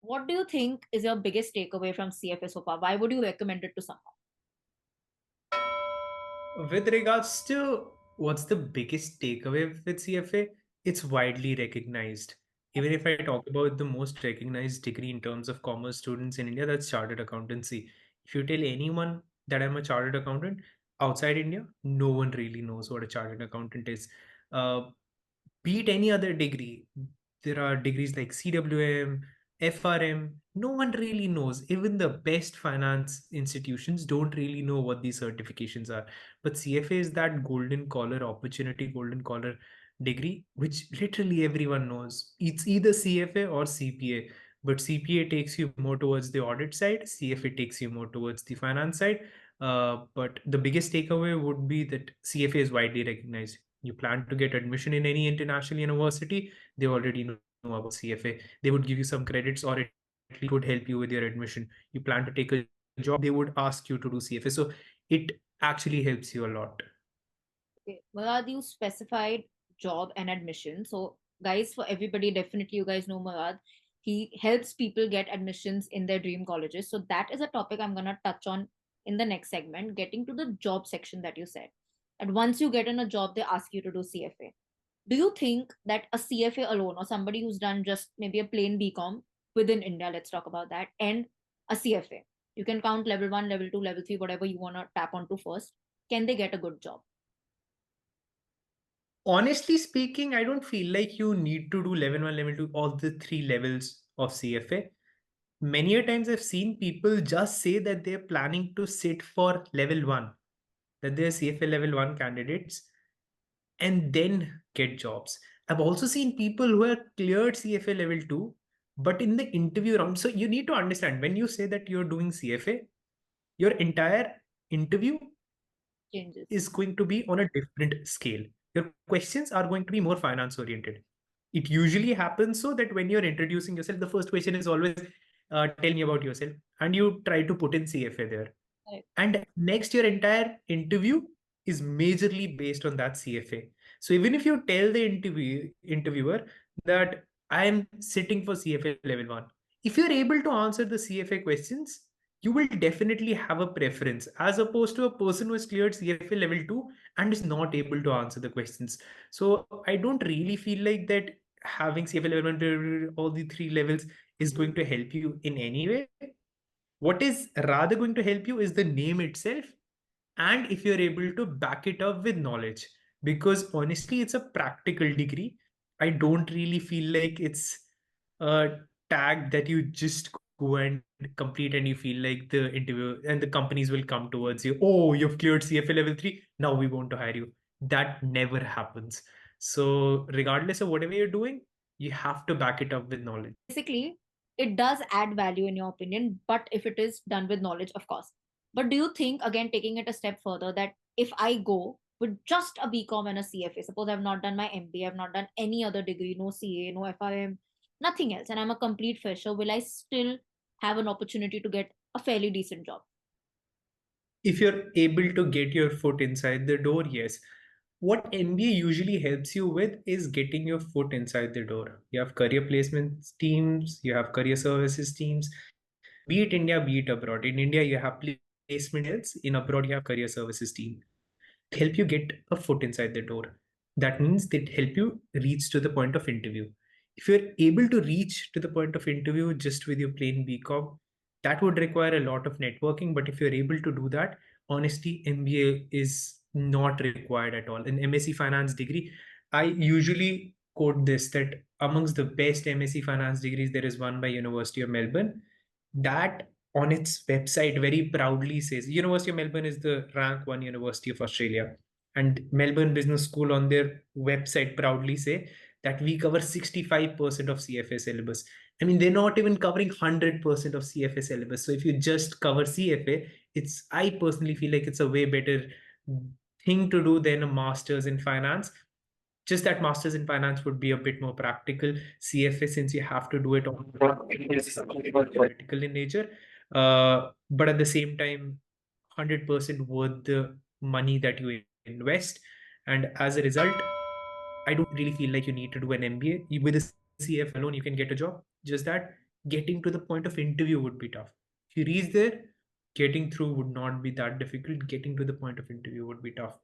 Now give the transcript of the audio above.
What do you think is your biggest takeaway from CFA so far? Why would you recommend it to someone? With regards to what's the biggest takeaway with CFA, it's widely recognized. Even if I talk about the most recognized degree in terms of commerce students in India, that's chartered accountancy. If you tell anyone that I'm a chartered accountant outside India, no one really knows what a chartered accountant is. Uh, Beat any other degree. There are degrees like CWM, FRM. No one really knows. Even the best finance institutions don't really know what these certifications are. But CFA is that golden collar opportunity, golden collar degree, which literally everyone knows. It's either CFA or CPA. But CPA takes you more towards the audit side, CFA takes you more towards the finance side. But the biggest takeaway would be that CFA is widely recognized. You plan to get admission in any international university, they already know about CFA. They would give you some credits or at least would help you with your admission. You plan to take a job, they would ask you to do CFA. So it actually helps you a lot. Okay. Murad, you specified job and admission. So, guys, for everybody, definitely you guys know Murad. He helps people get admissions in their dream colleges. So, that is a topic I'm going to touch on in the next segment, getting to the job section that you said. And once you get in a job, they ask you to do CFA. Do you think that a CFA alone, or somebody who's done just maybe a plain BCom within India, let's talk about that, and a CFA, you can count level one, level two, level three, whatever you want to tap onto first, can they get a good job? Honestly speaking, I don't feel like you need to do level 1, level 2, all the three levels of CFA. Many a times I've seen people just say that they're planning to sit for level 1, that they're CFA level 1 candidates and then get jobs. I've also seen people who have cleared CFA level 2, but in the interview round, so you need to understand when you say that you're doing CFA, your entire interview Changes. is going to be on a different scale. Your questions are going to be more finance oriented. It usually happens so that when you're introducing yourself, the first question is always, tell me about yourself. And you try to put in CFA there. Right. And next, your entire interview is majorly based on that CFA. So even if you tell the interviewer that I am sitting for CFA level 1, if you're able to answer the CFA questions, you will definitely have a preference as opposed to a person who has cleared CFA level 2 and is not able to answer the questions. So I don't really feel like that having CFA level 1, all the three levels is going to help you in any way. What is rather going to help you is the name itself, and if you're able to back it up with knowledge. Because honestly, it's a practical degree. I don't really feel like it's a tag that you just go and complete and you feel like the interview and the companies will come towards you. Oh, you've cleared CFA level 3. Now we want to hire you. That never happens. So, regardless of whatever you're doing, you have to back it up with knowledge. Basically, it does add value in your opinion, but if it is done with knowledge, of course. But do you think, again, taking it a step further, that if I go with just a BCom and a CFA, suppose I've not done my MBA, I've not done any other degree, no CA, no FIM, nothing else, and I'm a complete fresher, will I still have an opportunity to get a fairly decent job? If you're able to get your foot inside the door, yes. What MBA usually helps you with is getting your foot inside the door. You have career placement teams, you have career services teams, be it India, be it abroad. In India, you have placement health. In abroad, you have career services team to help you get a foot inside the door. That means they help you reach to the point of interview. If you're able to reach to the point of interview just with your plain BCom, that would require a lot of networking. But if you're able to do that, honestly, MBA is not required at all. An MSc Finance degree, I usually quote this that amongst the best MSc Finance degrees, there is one by University of Melbourne that on its website very proudly says University of Melbourne is the rank one university of Australia. And Melbourne Business School on their website proudly say that we cover 65% of CFA syllabus. I mean, they're not even covering 100% of CFA syllabus. So if you just cover CFA, I personally feel like it's a way better thing to do than a master's in finance. Just that masters in finance would be a bit more practical. CFA, since you have to do it on is theoretical in nature, but at the same time 100% worth the money that you invest. And as a result, I don't really feel like you need to do an MBA. With a CFA alone you can get a job, just that. getting to the point of interview would be tough. If you reach there, getting through would not be that difficult. Getting to the point of interview would be tough.